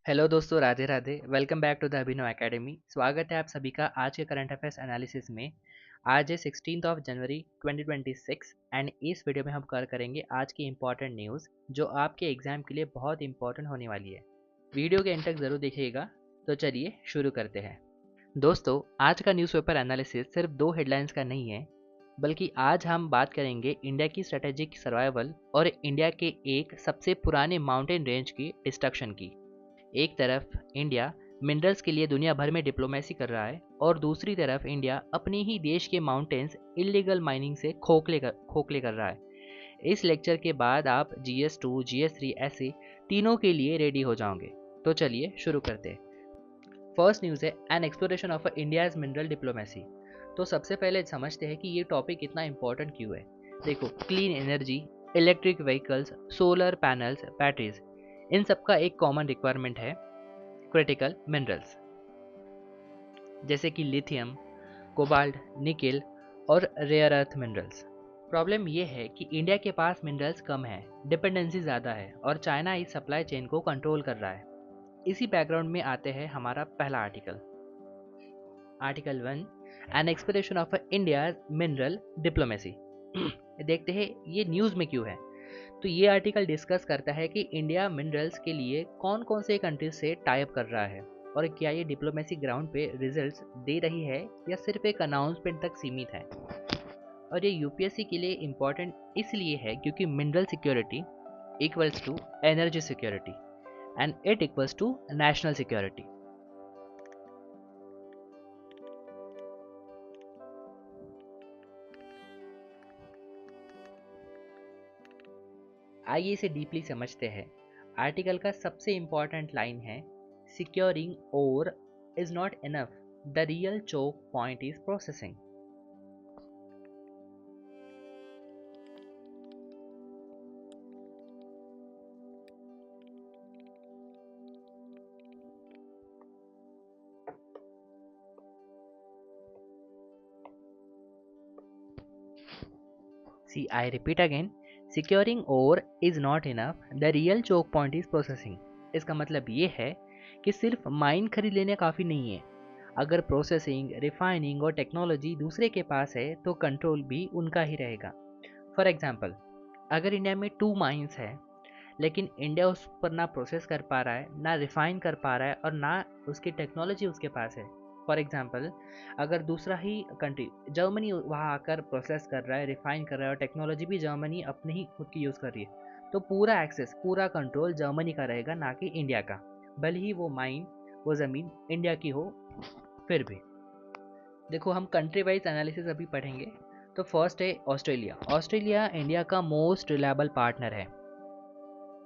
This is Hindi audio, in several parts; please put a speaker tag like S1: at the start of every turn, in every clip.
S1: हेलो दोस्तों, Radhe Radhe. Welcome back to the Abhinav academy. स्वागत है आप सभी का आज के करंट अफेयर्स एनालिसिस में। आज है 16 ऑफ जनवरी 2026 एंड इस वीडियो में हम कवर करेंगे आज की इंपॉर्टेंट न्यूज़ जो आपके एग्जाम के लिए बहुत इंपॉर्टेंट होने वाली है। वीडियो के एंड तक ज़रूर देखिएगा। तो चलिए शुरू करते हैं। दोस्तों, आज का न्यूज़पेपर एनालिसिस सिर्फ दो हेडलाइंस का नहीं है, बल्कि आज हम बात करेंगे इंडिया की स्ट्रेटेजिक सर्वाइवल और इंडिया के एक सबसे पुराने माउंटेन रेंज की डिस्ट्रक्शन की। एक तरफ इंडिया मिनरल्स के लिए दुनिया भर में डिप्लोमेसी कर रहा है और दूसरी तरफ इंडिया अपने ही देश के माउंटेन्स इलीगल माइनिंग से खोखले कर रहा है। इस लेक्चर के बाद आप GS2 GS3 ऐसे तीनों के लिए रेडी हो जाओगे। तो चलिए शुरू करते हैं। फर्स्ट न्यूज़ है an exploration of India's mineral diplomacy. तो सबसे पहले समझते हैं कि ये टॉपिक इतना इंपॉर्टेंट क्यों है। देखो, clean energy, electric vehicles, solar panels, batteries, इन सब का एक कॉमन रिक्वायरमेंट है क्रिटिकल मिनरल्स, जैसे कि लिथियम, कोबाल्ट, निकेल और रेयर अर्थ मिनरल्स। प्रॉब्लम यह है कि इंडिया के पास मिनरल्स कम है, डिपेंडेंसी ज़्यादा है और चाइना इस सप्लाई चेन को कंट्रोल कर रहा है। इसी बैकग्राउंड में आते हैं हमारा पहला article. Article 1, an exploration of India mineral diplomacy. देखते हैं ये न्यूज़ में क्यों है। तो ये आर्टिकल डिस्कस करता है कि इंडिया मिनरल्स के लिए कौन कौन से कंट्रीज से टाई अप कर रहा है और क्या ये डिप्लोमेसी ग्राउंड पे रिजल्ट्स दे रही है या सिर्फ एक अनाउंसमेंट तक सीमित है। और ये यूपीएससी के लिए इम्पोर्टेंट इसलिए है क्योंकि mineral security equals to energy security and it equals to national security. आइए इसे डीपली समझते हैं। आर्टिकल का सबसे इंपॉर्टेंट लाइन है, securing ore is not enough, the real choke point is processing. See, I repeat again, securing ore is not enough, the real choke point is processing। इसका मतलब ये है कि सिर्फ माइन खरीद लेने काफ़ी नहीं है। अगर प्रोसेसिंग, रिफाइनिंग और टेक्नोलॉजी दूसरे के पास है तो कंट्रोल भी उनका ही रहेगा। फॉर एग्जाम्पल, अगर इंडिया में 2 माइंस है लेकिन इंडिया उस पर ना प्रोसेस कर पा रहा है, ना रिफाइन कर पा रहा है और ना उसकी टेक्नोलॉजी उसके पास है। फॉर एग्जांपल, अगर दूसरा ही कंट्री जर्मनी वहाँ आकर प्रोसेस कर रहा है, रिफाइन कर रहा है और टेक्नोलॉजी भी जर्मनी अपनी ही खुद की यूज़ कर रही है, तो पूरा एक्सेस, पूरा कंट्रोल जर्मनी का रहेगा, ना कि इंडिया का। भले ही वो माइन, वो ज़मीन इंडिया की हो फिर भी। देखो, हम कंट्री वाइज एनालिसिस अभी पढ़ेंगे। तो फर्स्ट है ऑस्ट्रेलिया। ऑस्ट्रेलिया इंडिया का मोस्ट रिलायबल पार्टनर है।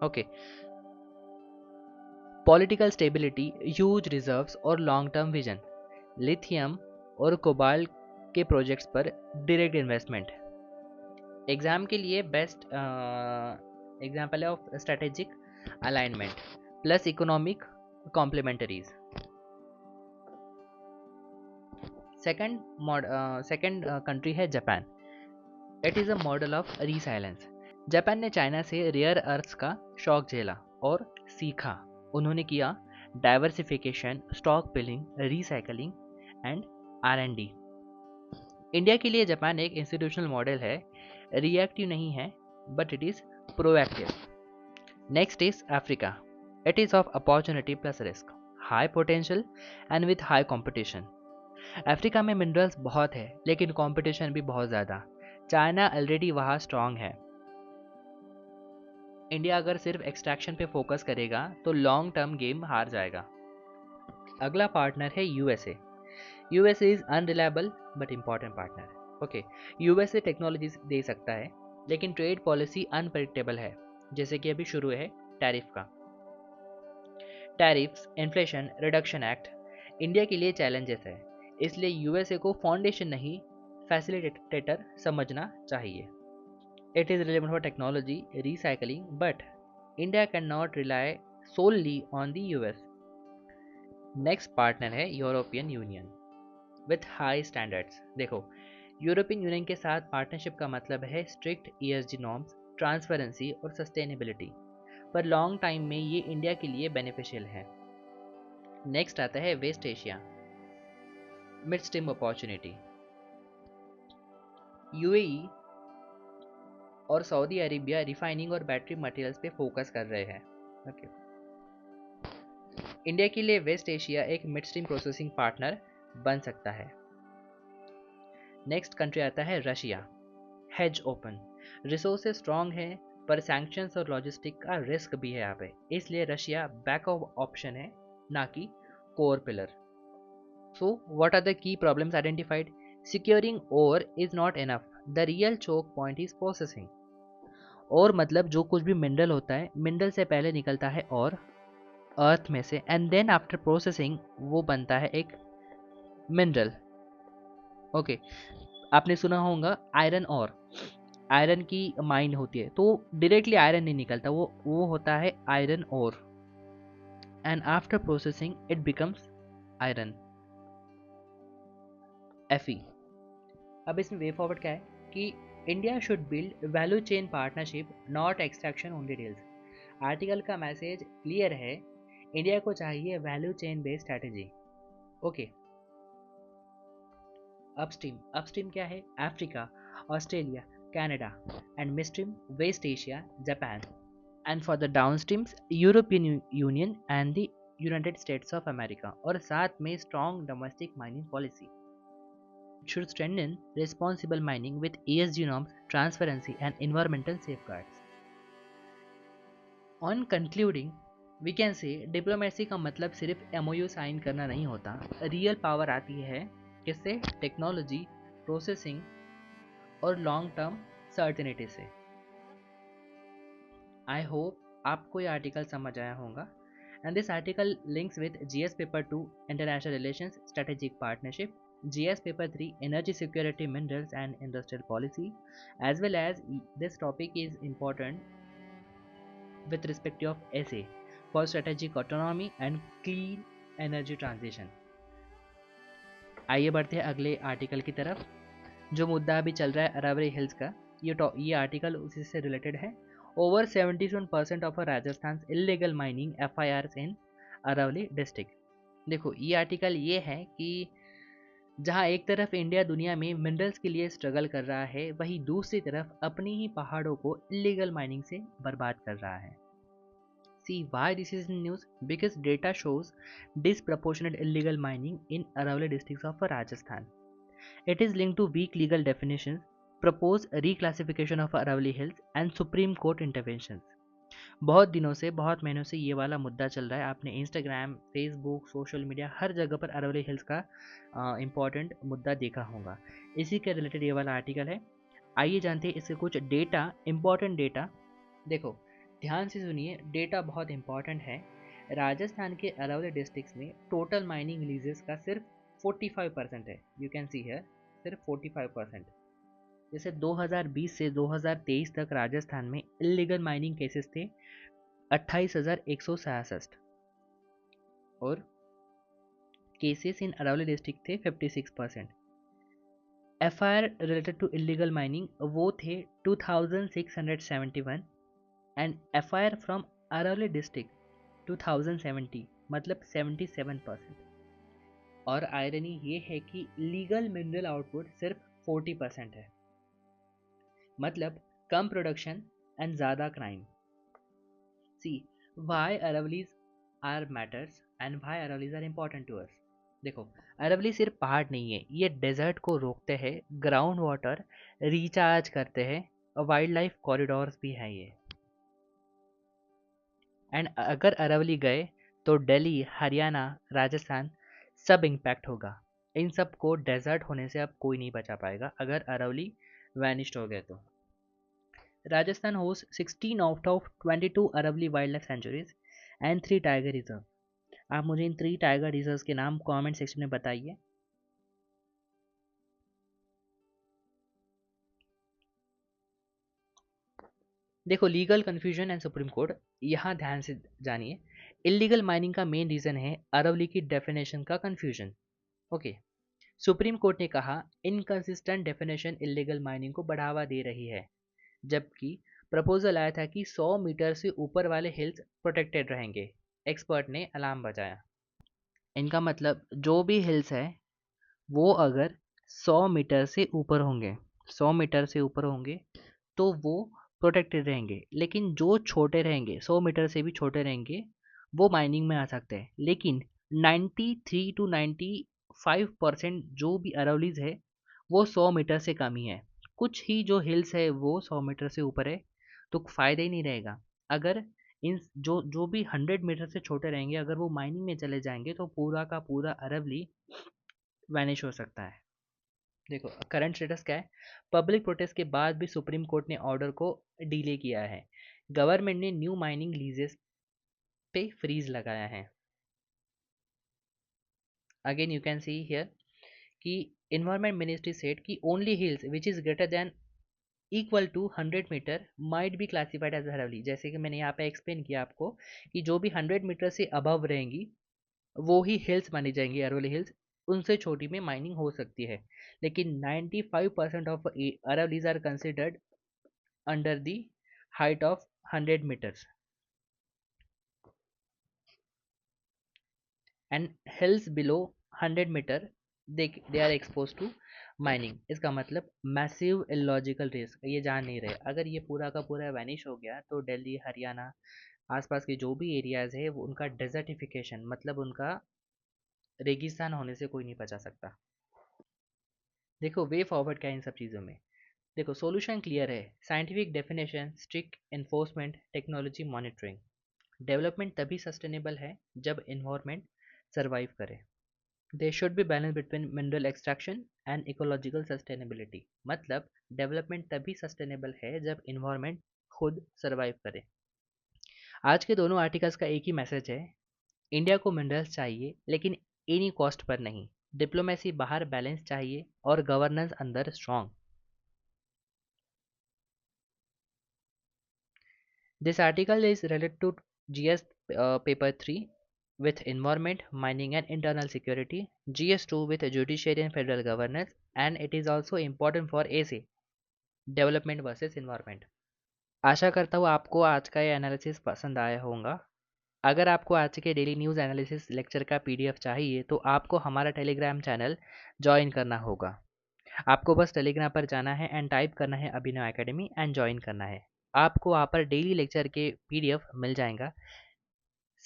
S1: Okay, political stability, huge reserves और लॉन्ग टर्म विजन, लिथियम और कोबाल्ट के प्रोजेक्ट्स पर डायरेक्ट इन्वेस्टमेंट। एग्जाम के लिए बेस्ट एग्जाम्पल है of strategic alignment plus economic complementaries. Second country है Japan. It is a model of resilience. Japan ने चाइना से रेयर अर्थ्स का शॉक झेला और सीखा। उन्होंने किया diversification, stockpiling, recycling and R&D। India के लिए जापान एक इंस्टीट्यूशनल मॉडल है, रिएक्टिव नहीं है but it is proactive. Next is Africa. It is of opportunity plus risk, high potential and with high competition. Africa में मिनरल्स बहुत है लेकिन कॉम्पिटिशन भी बहुत ज़्यादा। चाइना ऑलरेडी वहाँ स्ट्रांग है। इंडिया अगर सिर्फ एक्सट्रैक्शन पे फोकस करेगा तो लॉन्ग टर्म गेम हार जाएगा। अगला पार्टनर है USA. USA is unreliable but important partner. Okay, USA technology दे सकता है लेकिन ट्रेड पॉलिसी अनप्रेडिक्टेबल है, जैसे कि अभी शुरू है टैरिफ का। Tariffs, inflation reduction act India के लिए चैलेंजेस है, इसलिए यूएसए को फाउंडेशन नहीं फैसिलिटेटर समझना चाहिए। It is relevant for technology, recycling, but India cannot rely solely on the US. Next partner है European Union with high standards. देखो, यूरोपियन यूनियन के साथ पार्टनरशिप का मतलब है स्ट्रिक्ट ESG नॉर्म्स, ट्रांसपेरेंसी और सस्टेनेबिलिटी, पर लॉन्ग टाइम में ये इंडिया के लिए बेनिफिशियल है। नेक्स्ट आता है West Asia, mid stream opportunity. UAE और सऊदी अरेबिया रिफाइनिंग और बैटरी मटेरियल्स पे फोकस कर रहे हैं। ओके, इंडिया के लिए वेस्ट एशिया एक मिड स्ट्रीम प्रोसेसिंग पार्टनर बन सकता है। नेक्स्ट कंट्री आता है Russia, hedge open. Resources strong है पर सैंक्शंस और लॉजिस्टिक का रिस्क भी है यहाँ पे, इसलिए रशिया बैकअप ऑप्शन है, ना कि core pillar. So what are the key problems identified? Securing ore is not enough, the real choke point is processing. और मतलब जो कुछ भी मिनरल होता है, मिनरल से पहले निकलता है और अर्थ में से, एंड देन आफ्टर प्रोसेसिंग वो बनता है एक मिनरल। ओके, आपने सुना होगा आयरन और, आयरन की माइन होती है तो डायरेक्टली आयरन नहीं निकलता, वो होता है आयरन और, and after processing it becomes iron, Fe। अब इसमें वे फॉरवर्ड क्या है कि India should build value chain partnership, not extraction only deals. Article का मैसेज क्लियर है, इंडिया को चाहिए value chain based strategy. Okay, upstream, upstream क्या है? Africa, Australia, Canada, and midstream West Asia, Japan, and for the downstreams European Union and the United States of America, और साथ में strong domestic mining policy. It should strengthen responsible mining with ESG norms, transparency, and environmental safeguards. On concluding, we can say diplomacy का मतलब सिर्फ MOU साइन करना नहीं होता, रियल पावर आती है किससे? टेक्नोलॉजी, प्रोसेसिंग और लॉन्ग टर्म सर्टेनिटी से। आई होप आपको ये आर्टिकल समझ आया होगा, and this article links with GS paper 2 international relations strategic partnership, GS paper 3 energy security minerals and industrial policy, as well as this topic is important with respect to of SA for strategic autonomy and clean energy transition। आइए बढ़ते हैं अगले आर्टिकल की तरफ। जो मुद्दा अभी चल रहा है अरावली हिल्स का, ये आर्टिकल उसी से रिलेटेड है। Over 77% of Rajasthan illegal mining FIRs in Aravalli district. देखो ये आर्टिकल ये है कि जहाँ एक तरफ इंडिया दुनिया में मिनरल्स के लिए स्ट्रगल कर रहा है, वहीं दूसरी तरफ अपनी ही पहाड़ों को इलीगल माइनिंग से बर्बाद कर रहा है। See why this is in news? Because data shows disproportionate illegal mining in Aravalli districts of Rajasthan. It is linked to weak legal definitions, proposed reclassification of Aravalli Hills, and Supreme Court interventions. बहुत दिनों से, बहुत महीनों से ये वाला मुद्दा चल रहा है। आपने इंस्टाग्राम, फेसबुक, सोशल मीडिया हर जगह पर अरावली हिल्स का इम्पॉर्टेंट मुद्दा देखा होगा। इसी के रिलेटेड ये वाला आर्टिकल है। आइए जानते हैं इसके कुछ डेटा, इम्पॉर्टेंट डेटा। देखो ध्यान से सुनिए, डेटा बहुत इंपॉर्टेंट है। राजस्थान के अरावली डिस्ट्रिक्ट में टोटल माइनिंग लीजेस का सिर्फ 45% है। यू कैन सी है सिर्फ 45%। जैसे 2020 से 2023 तक राजस्थान में इलीगल माइनिंग केसेस थे 28,166, और केसेस इन अरावली डिस्ट्रिक्ट थे 56%। FIR related to illegal mining वो थे 2671, and FIR from Aravalli district 2070, मतलब 77%। और आयरनी ये है कि लीगल मिनरल आउटपुट सिर्फ 40% है, मतलब कम प्रोडक्शन एंड ज़्यादा क्राइम। See why Aravallis are matters and why Aravallis are important to us. देखो अरावली सिर्फ पहाड़ नहीं है, ये डेजर्ट को रोकते हैं, ग्राउंड वाटर रिचार्ज करते हैं, और वाइल्ड लाइफ कॉरिडोर्स भी हैं ये। एंड अगर अरावली गए तो दिल्ली, हरियाणा, राजस्थान सब इम्पैक्ट होगा। इन सब को डेजर्ट होने से अब कोई नहीं बचा पाएगा अगर अरावली वैनिश्ड हो गए तो। Rajasthan hosts 16 out of 22 Aravali wildlife sanctuaries and 3 tiger reserve. आप मुझे इन 3 टाइगर रिजर्व के नाम कमेंट सेक्शन में बताइए। देखो legal confusion and supreme court, यहाँ ध्यान से जानिए। इलीगल माइनिंग का मेन रीजन है अरावली की डेफिनेशन का कंफ्यूजन। ओके, सुप्रीम कोर्ट ने कहा इनकंसिस्टेंट डेफिनेशन इलीगल माइनिंग को बढ़ावा दे रही है, जबकि प्रपोजल आया था कि 100 मीटर से ऊपर वाले हिल्स प्रोटेक्टेड रहेंगे। एक्सपर्ट ने अलार्म बजाया। इनका मतलब जो भी हिल्स है वो अगर 100 मीटर से ऊपर होंगे, 100 मीटर से ऊपर होंगे तो वो प्रोटेक्टेड रहेंगे। लेकिन जो छोटे रहेंगे, 100 मीटर से भी छोटे रहेंगे, वो माइनिंग में आ सकते हैं। लेकिन 93 टू 95% जो भी अरावलीज है वो 100 मीटर से कम ही है। कुछ ही जो हिल्स है वो 100 मीटर से ऊपर है, तो फ़ायदा ही नहीं रहेगा। अगर इन जो भी 100 मीटर से छोटे रहेंगे, अगर वो माइनिंग में चले जाएंगे तो पूरा का पूरा अरावली वैनिश हो सकता है। देखो करंट स्टेटस क्या है। पब्लिक प्रोटेस्ट के बाद भी सुप्रीम कोर्ट ने ऑर्डर को डिले किया है। गवर्नमेंट ने न्यू माइनिंग लीजेस पे फ्रीज लगाया है। Again you can see here कि इन्वायरमेंट मिनिस्ट्री सेड कि only hills which is greater than equal to 100 metre might be classified as Aravalli. जैसे कि मैंने यहाँ पे एक्सप्लेन किया आपको कि जो भी 100 मीटर से अबव रहेंगी वो ही हिल्स मानी जाएंगी अरावली हिल्स। उनसे छोटी में माइनिंग हो सकती है। लेकिन 95% of Aravallis are considered under the height of 100 meters and hills below 100 meter they are exposed to mining. इसका मतलब मैसिव इलॉजिकल रिस्क, ये जान नहीं रहे। अगर ये पूरा का पूरा वैनिश हो गया तो दिल्ली, हरियाणा, आसपास के जो भी एरियाज है वो उनका डेजर्टिफिकेशन मतलब उनका रेगिस्तान होने से कोई नहीं बचा सकता। देखो वे फॉरवर्ड क्या है इन सब चीज़ों में। देखो सॉल्यूशन क्लियर है। Scientific definition, strict enforcement, technology monitoring. Development तभी सस्टेनेबल है जब इन्वायरमेंट सर्वाइव करे। They should be balance between mineral extraction and ecological sustainability. मतलब डेवलपमेंट तभी सस्टेनेबल है जब इन्वायरमेंट खुद सर्वाइव करे। आज के दोनों आर्टिकल्स का एक ही मैसेज है। इंडिया को मिनरल्स चाहिए लेकिन एनी कॉस्ट पर नहीं। डिप्लोमेसी बाहर बैलेंस चाहिए और गवर्नेंस अंदर strong. This article is related to GS paper 3 with environment, mining and internal security, GS2 with judiciary and federal governance, and it is also important for AC development versus environment। आशा करता हूँ आपको आज का ये एनालिसिस पसंद आया होगा। अगर आपको आज के डेली न्यूज़ एनालिसिस लेक्चर का PDF चाहिए तो आपको हमारा टेलीग्राम चैनल ज्वाइन करना होगा। आपको बस टेलीग्राम पर जाना है एंड टाइप करना है अभिनव एकेडमी एंड ज्वाइन करना है। आपको वहाँ पर डेली लेक्चर के PDF मिल जाएगा।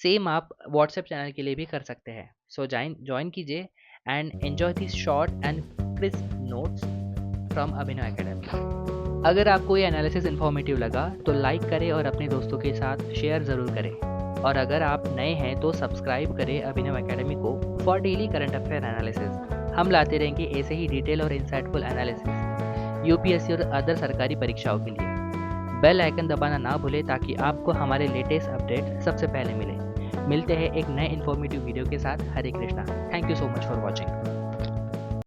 S1: सेम आप व्हाट्सएप चैनल के लिए भी कर सकते हैं। सो ज्वाइन कीजिए and enjoy this short and crisp notes from Abhinav academy. अगर आपको ये एनालिसिस इन्फॉर्मेटिव लगा तो लाइक करें और अपने दोस्तों के साथ शेयर ज़रूर करें। और अगर आप नए हैं तो सब्सक्राइब करें अभिनव एकेडमी को for daily current affair analysis. हम लाते रहेंगे ऐसे ही डिटेल और इंसाइटफुल एनालिसिस यूपीएससी और अदर सरकारी परीक्षाओं के लिए। बेल आइकन दबाना ना भूलें ताकि आपको हमारे लेटेस्ट अपडेट सबसे पहले मिले। मिलते हैं एक नए इन्फॉर्मेटिव वीडियो के साथ। Hare Krishna. Thank you so much for watching.